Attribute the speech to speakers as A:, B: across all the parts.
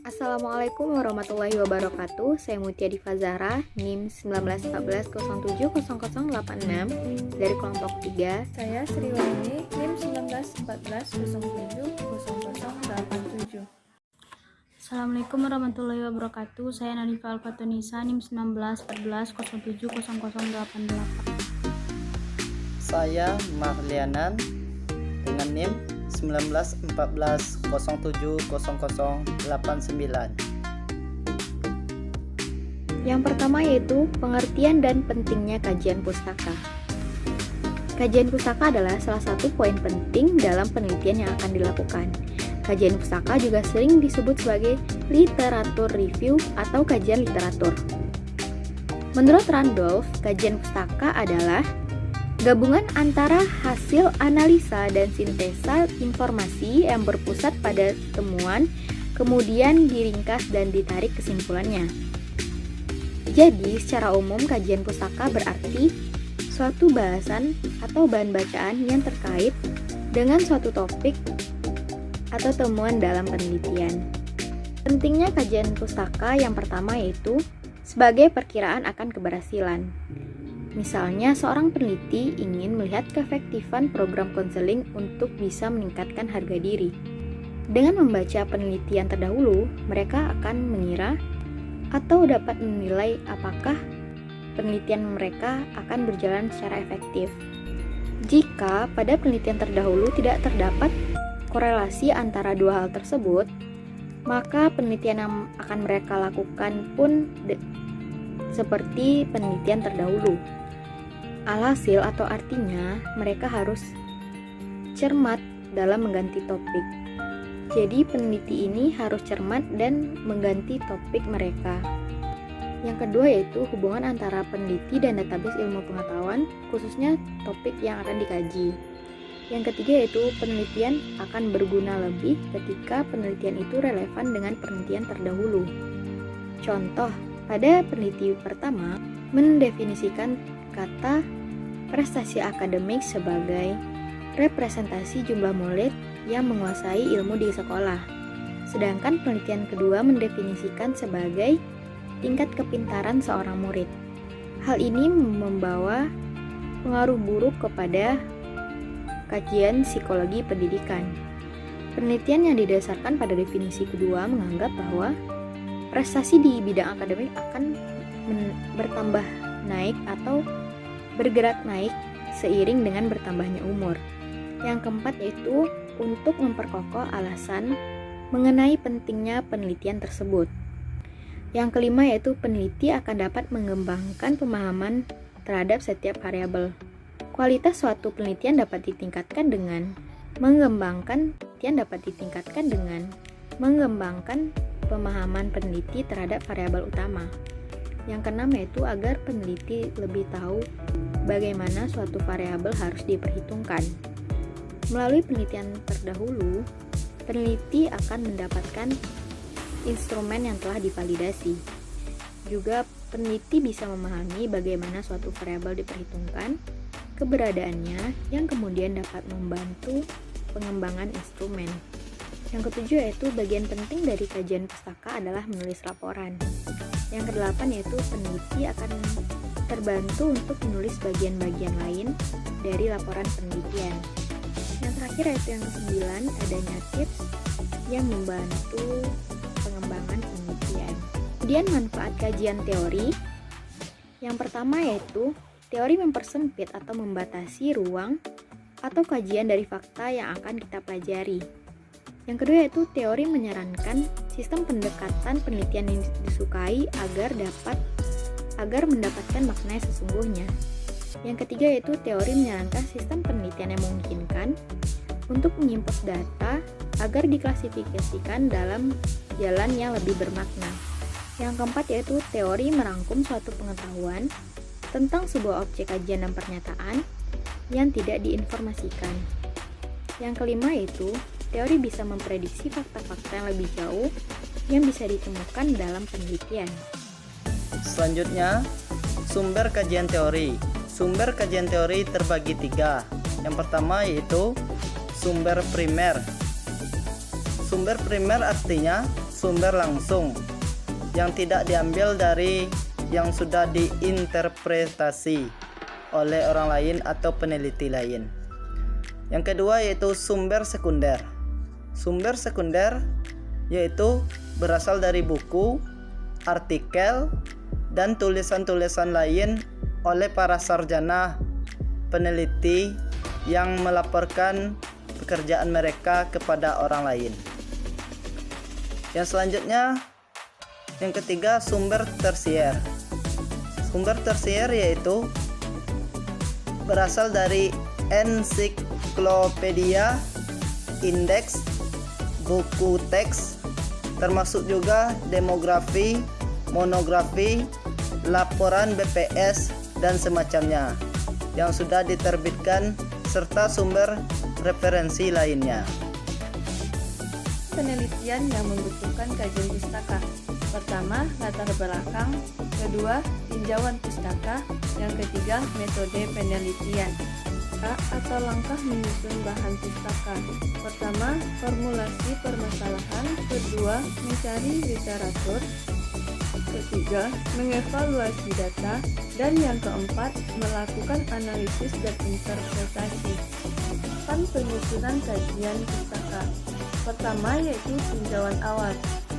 A: Assalamualaikum warahmatullahi wabarakatuh. Saya Mutia Diva Zahra, NIM 1914070086 dari kelompok 3.
B: Saya Sri Wahyuni, NIM 1914070087.
C: Assalamualaikum warahmatullahi wabarakatuh. Saya Nadifa Al-Fatunisa, NIM 1914070088.
D: Saya Marlianan dengan NIM 1914070089.
A: Yang pertama yaitu pengertian dan pentingnya kajian pustaka. Kajian pustaka adalah salah satu poin penting dalam penelitian yang akan dilakukan. Kajian pustaka juga sering disebut sebagai literatur review atau kajian literatur. Menurut Randolph, kajian pustaka adalah gabungan antara hasil analisa dan sintesa informasi yang berpusat pada temuan, kemudian diringkas dan ditarik kesimpulannya. Jadi, secara umum kajian pustaka berarti suatu bahasan atau bahan bacaan yang terkait dengan suatu topik atau temuan dalam penelitian. Pentingnya kajian pustaka yang pertama yaitu sebagai perkiraan akan keberhasilan. Misalnya, seorang peneliti ingin melihat keefektifan program konseling untuk bisa meningkatkan harga diri. Dengan membaca penelitian terdahulu, mereka akan mengira atau dapat menilai apakah penelitian mereka akan berjalan secara efektif. Jika pada penelitian terdahulu tidak terdapat korelasi antara dua hal tersebut, maka penelitian yang akan mereka lakukan pun seperti penelitian terdahulu. Alhasil atau artinya, mereka harus cermat dalam mengganti topik. Jadi peneliti ini harus cermat dan mengganti topik mereka. Yang kedua yaitu hubungan antara peneliti dan database ilmu pengetahuan, khususnya topik yang akan dikaji. Yang ketiga yaitu penelitian akan berguna lebih ketika penelitian itu relevan dengan penelitian terdahulu. Contoh, pada peneliti pertama mendefinisikan kata prestasi akademik sebagai representasi jumlah murid yang menguasai ilmu di sekolah. Sedangkan penelitian kedua mendefinisikan sebagai tingkat kepintaran seorang murid. Hal ini membawa pengaruh buruk kepada kajian psikologi pendidikan. Penelitian yang didasarkan pada definisi kedua menganggap bahwa prestasi di bidang akademik akan bertambah naik atau bergerak naik seiring dengan bertambahnya umur. Yang keempat yaitu untuk memperkokoh alasan mengenai pentingnya penelitian tersebut. Yang kelima yaitu peneliti akan dapat mengembangkan pemahaman terhadap setiap variabel. Kualitas suatu penelitian dapat ditingkatkan dengan mengembangkan pemahaman peneliti terhadap variabel utama. Yang keenam yaitu agar peneliti lebih tahu bagaimana suatu variabel harus diperhitungkan. Melalui penelitian terdahulu, peneliti akan mendapatkan instrumen yang telah divalidasi. Juga peneliti bisa memahami bagaimana suatu variabel diperhitungkan, keberadaannya yang kemudian dapat membantu pengembangan instrumen. Yang ketujuh yaitu bagian penting dari kajian pustaka adalah menulis laporan. Yang kedelapan yaitu peneliti akan terbantu untuk menulis bagian-bagian lain dari laporan penelitian. Yang terakhir yaitu yang kesembilan, adanya tips yang membantu pengembangan penelitian. Kemudian manfaat kajian teori. Yang pertama yaitu teori mempersempit atau membatasi ruang atau kajian dari fakta yang akan kita pelajari. Yang kedua yaitu teori menyarankan sistem pendekatan penelitian yang disukai agar mendapatkan makna yang sesungguhnya. Yang ketiga yaitu teori menyarankan sistem penelitian yang memungkinkan untuk menyimpul data agar diklasifikasikan dalam jalan yang lebih bermakna. Yang keempat yaitu teori merangkum suatu pengetahuan tentang sebuah objek kajian dan pernyataan yang tidak diinformasikan. Yang kelima yaitu teori bisa memprediksi fakta-fakta yang lebih jauh yang bisa ditemukan dalam penelitian.
D: Selanjutnya, sumber kajian teori. Sumber kajian teori terbagi 3. Yang pertama yaitu sumber primer. Sumber primer artinya sumber langsung yang tidak diambil dari yang sudah diinterpretasi oleh orang lain atau peneliti lain. Yang kedua yaitu sumber sekunder. Sumber sekunder yaitu berasal dari buku, artikel, dan tulisan-tulisan lain oleh para sarjana peneliti yang melaporkan pekerjaan mereka kepada orang lain. Yang selanjutnya, yang ketiga, sumber tersier. Sumber tersier yaitu berasal dari ensiklopedia, indeks, buku teks, termasuk juga demografi, monografi, laporan BPS, dan semacamnya yang sudah diterbitkan serta sumber referensi lainnya.
B: Penelitian yang membutuhkan kajian pustaka. Pertama, latar belakang. Kedua, tinjauan pustaka. Yang ketiga, metode penelitian. A atau langkah menyusun bahan pustaka. Pertama, formulasi permasalahan. Kedua, mencari literatur. Ketiga, mengevaluasi data. Dan yang keempat, melakukan analisis dan interpretasi. Penyusunan kajian pustaka. Pertama yaitu tinjauan awal.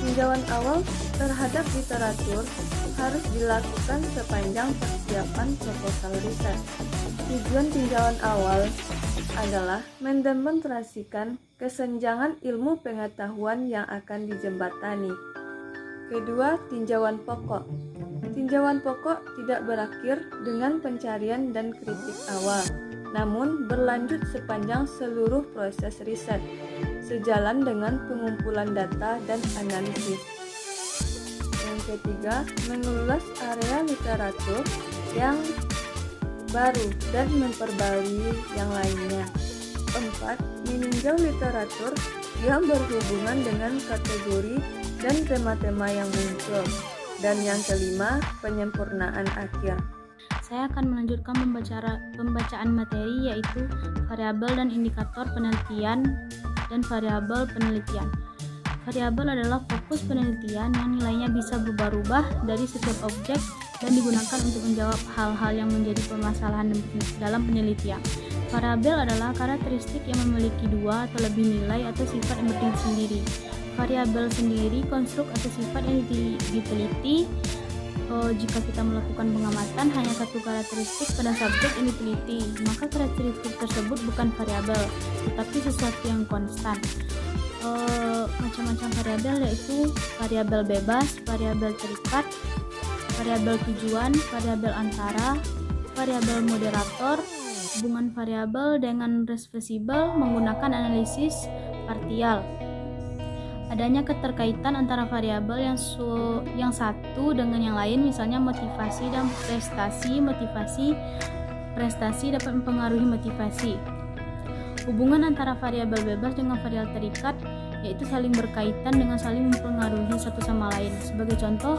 B: Tinjauan awal terhadap literatur harus dilakukan sepanjang persiapan proposal riset. Tujuan tinjauan awal adalah mendemonstrasikan kesenjangan ilmu pengetahuan yang akan dijembatani. Kedua, tinjauan pokok. Tinjauan pokok tidak berakhir dengan pencarian dan kritik awal, namun berlanjut sepanjang seluruh proses riset, sejalan dengan pengumpulan data dan analisis. Yang ketiga, mengulas area literatur yang baru dan memperbarui yang lainnya. 4. Meninjau literatur yang berhubungan dengan kategori dan tema-tema yang muncul. Dan yang kelima, penyempurnaan akhir.
C: Saya akan melanjutkan pembacaan materi yaitu variabel dan indikator penelitian dan variabel penelitian. Variabel adalah fokus penelitian yang nilainya bisa berubah-ubah dari setiap objek dan digunakan untuk menjawab hal-hal yang menjadi permasalahan dalam penelitian. Variabel adalah karakteristik yang memiliki dua atau lebih nilai atau sifat yang berdiri sendiri. Variabel sendiri konstruk atau sifat yang diteliti. Jika kita melakukan pengamatan hanya satu karakteristik pada subjek yang diteliti, maka karakteristik tersebut bukan variabel, tetapi sesuatu yang konstan. Macam-macam variabel yaitu variabel bebas, variabel terikat, variabel tujuan, variabel antara, variabel moderator, hubungan variabel dengan reversibel menggunakan analisis partial. Adanya keterkaitan antara variabel yang satu dengan yang lain, misalnya motivasi dan prestasi. Prestasi dapat mempengaruhi motivasi. Hubungan antara variabel bebas dengan variabel terikat yaitu saling berkaitan dengan saling mempengaruhi satu sama lain. Sebagai contoh,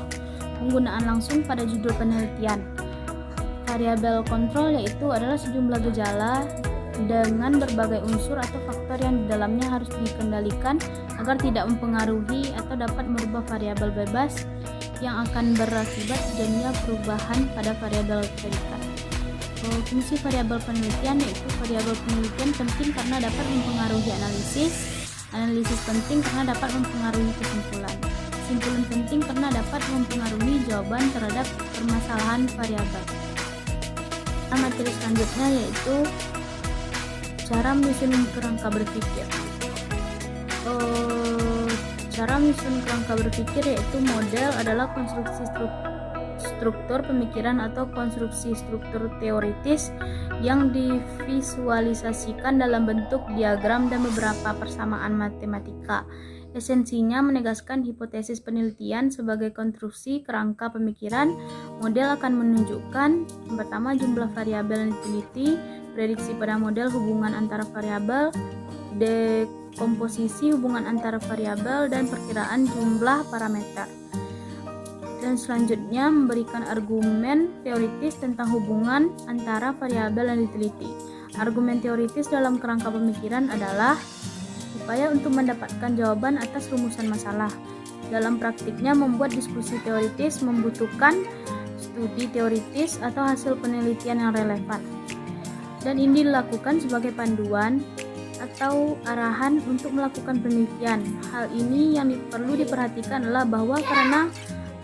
C: penggunaan langsung pada judul penelitian. Variabel kontrol yaitu adalah sejumlah gejala dengan berbagai unsur atau faktor yang di dalamnya harus dikendalikan agar tidak mempengaruhi atau dapat merubah variabel bebas yang akan berakibat terjadinya perubahan pada variabel terikat. Fungsi variabel penelitian yaitu variabel penelitian penting karena dapat mempengaruhi analisis penting karena dapat mempengaruhi kesimpulan penting karena dapat mempengaruhi jawaban terhadap permasalahan variabel. Materi selanjutnya yaitu cara menyusun kerangka berpikir. Cara menyusun kerangka berpikir yaitu model adalah konstruksi struktur pemikiran atau konstruksi struktur teoritis yang divisualisasikan dalam bentuk diagram dan beberapa persamaan matematika. Esensinya menegaskan hipotesis penelitian sebagai konstruksi kerangka pemikiran. Model akan menunjukkan yang pertama jumlah variabel yang diteliti, prediksi pada model hubungan antara variabel, dekomposisi hubungan antara variabel, dan perkiraan jumlah parameter. Dan selanjutnya memberikan argumen teoritis tentang hubungan antara variabel yang diteliti. Argumen teoritis dalam kerangka pemikiran adalah upaya untuk mendapatkan jawaban atas rumusan masalah. Dalam praktiknya, membuat diskusi teoritis membutuhkan studi teoritis atau hasil penelitian yang relevan. Dan ini dilakukan sebagai panduan atau arahan untuk melakukan penelitian. Hal ini yang perlu diperhatikan adalah bahwa karena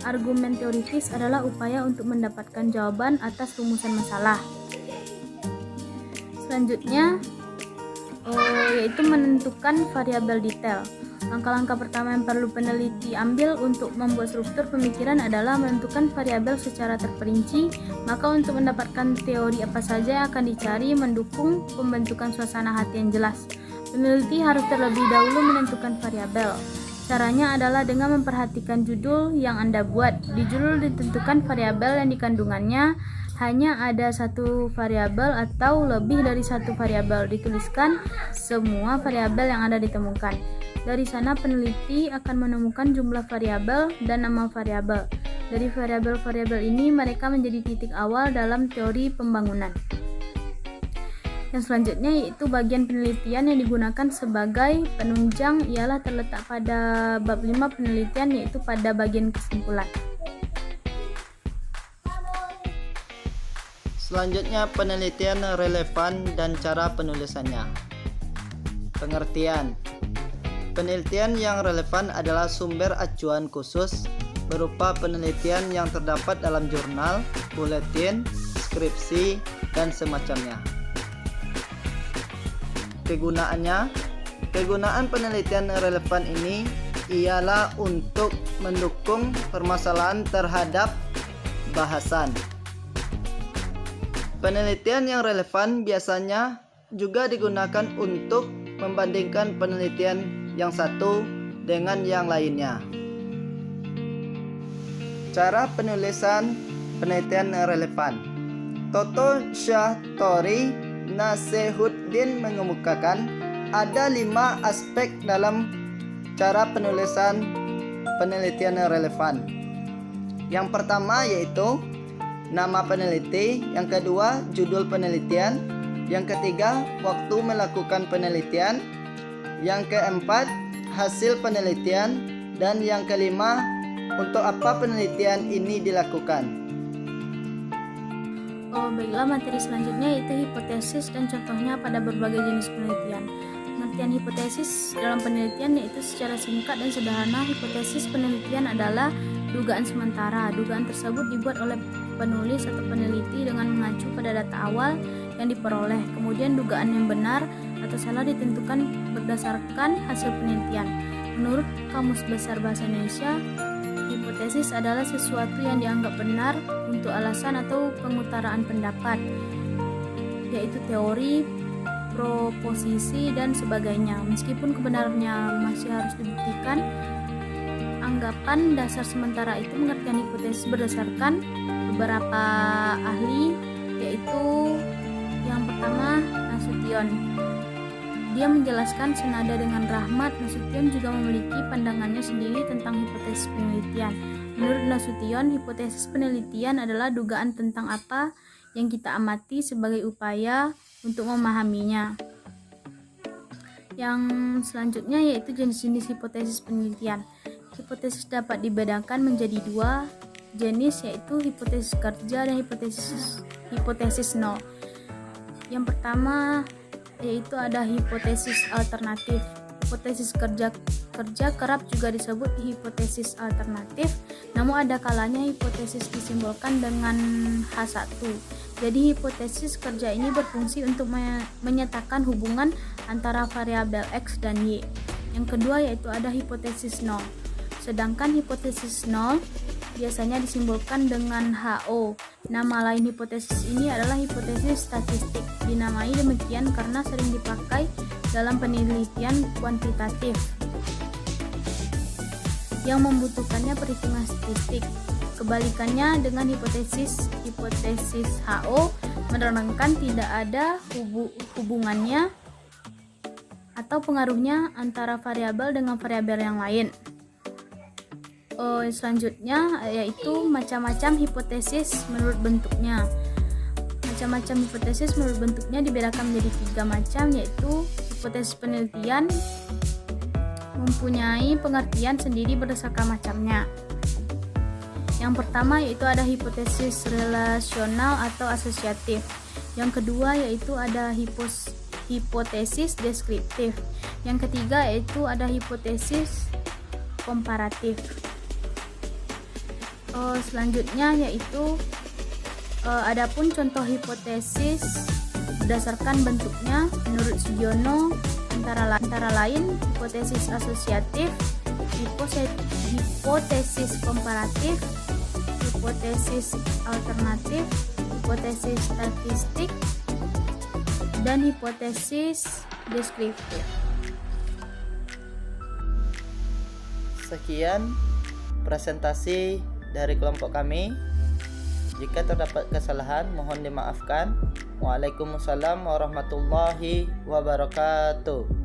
C: argumen teoritis adalah upaya untuk mendapatkan jawaban atas rumusan masalah. Selanjutnya yaitu menentukan variabel detail. Langkah-langkah pertama yang perlu peneliti ambil untuk membuat struktur pemikiran adalah menentukan variabel secara terperinci. Maka untuk mendapatkan teori apa saja yang akan dicari mendukung pembentukan suasana hati yang jelas, peneliti harus terlebih dahulu menentukan variabel. Caranya adalah dengan memperhatikan judul yang Anda buat. Di judul ditentukan variabel yang dikandungannya hanya ada satu variabel atau lebih dari satu variabel. Dituliskan semua variabel yang Anda ditemukan. Dari sana peneliti akan menemukan jumlah variabel dan nama variabel. Dari variabel-variabel ini mereka menjadi titik awal dalam teori pembangunan. Yang selanjutnya yaitu bagian penelitian yang digunakan sebagai penunjang ialah terletak pada bab 5 penelitian, yaitu pada bagian kesimpulan.
D: Selanjutnya penelitian relevan dan cara penulisannya. Pengertian. Penelitian yang relevan adalah sumber acuan khusus berupa penelitian yang terdapat dalam jurnal, buletin, skripsi, dan semacamnya. Kegunaannya, kegunaan penelitian relevan ini ialah untuk mendukung permasalahan terhadap bahasan. Penelitian yang relevan biasanya juga digunakan untuk membandingkan penelitian yang satu dengan yang lainnya. Cara penulisan penelitian relevan. Toto Shahtori Nasihuddin mengemukakan ada 5 aspek dalam cara penulisan penelitian relevan. Yang pertama yaitu nama peneliti, yang kedua judul penelitian, yang ketiga waktu melakukan penelitian, yang keempat hasil penelitian, dan yang kelima untuk apa penelitian ini dilakukan.
C: Baiklah, materi selanjutnya yaitu hipotesis dan contohnya pada berbagai jenis penelitian. Pengertian hipotesis dalam penelitian yaitu secara singkat dan sederhana, hipotesis penelitian adalah dugaan sementara. Dugaan tersebut dibuat oleh penulis atau peneliti dengan mengacu pada data awal yang diperoleh. Kemudian dugaan yang benar atau salah ditentukan berdasarkan hasil penelitian. Menurut Kamus Besar Bahasa Indonesia, hipotesis adalah sesuatu yang dianggap benar untuk alasan atau pengutaraan pendapat, yaitu teori, proposisi, dan sebagainya. Meskipun kebenarannya masih harus dibuktikan, anggapan dasar sementara itu mengertikan hipotesis berdasarkan beberapa ahli, yaitu yang pertama Nasution. Dia menjelaskan senada dengan Rahmat. Nasution juga memiliki pandangannya sendiri tentang hipotesis penelitian. Menurut Nasution, hipotesis penelitian adalah dugaan tentang apa yang kita amati sebagai upaya untuk memahaminya. Yang selanjutnya yaitu jenis-jenis hipotesis penelitian. Hipotesis dapat dibedakan menjadi 2 jenis, yaitu hipotesis kerja dan hipotesis nol. Yang pertama yaitu ada hipotesis alternatif. Hipotesis kerja kerap juga disebut hipotesis alternatif, namun ada kalanya hipotesis disimbolkan dengan H1. Jadi hipotesis kerja ini berfungsi untuk menyatakan hubungan antara variabel X dan Y. Yang kedua yaitu ada hipotesis nol. Sedangkan hipotesis nol biasanya disimbolkan dengan HO. Nama lain hipotesis ini adalah hipotesis statistik. Dinamai demikian karena sering dipakai dalam penelitian kuantitatif yang membutuhkannya perhitungan statistik. Kebalikannya dengan hipotesis HO menerangkan tidak ada hubungannya atau pengaruhnya antara variabel dengan variabel yang lain. Selanjutnya yaitu macam-macam hipotesis menurut bentuknya. Macam-macam hipotesis menurut bentuknya dibedakan menjadi 3 macam, yaitu hipotesis penelitian, mempunyai pengertian sendiri berdasarkan macamnya. Yang pertama yaitu ada hipotesis relasional atau asosiatif. Yang kedua yaitu ada hipotesis deskriptif. Yang ketiga yaitu ada hipotesis komparatif. Selanjutnya yaitu adapun contoh hipotesis berdasarkan bentuknya menurut Sugiono antara lain hipotesis asosiatif, hipotesis komparatif, hipotesis alternatif, hipotesis statistik, dan hipotesis deskriptif.
D: Sekian presentasi dari kelompok kami. Jika terdapat kesalahan mohon dimaafkan. Waalaikumsalam warahmatullahi wabarakatuh.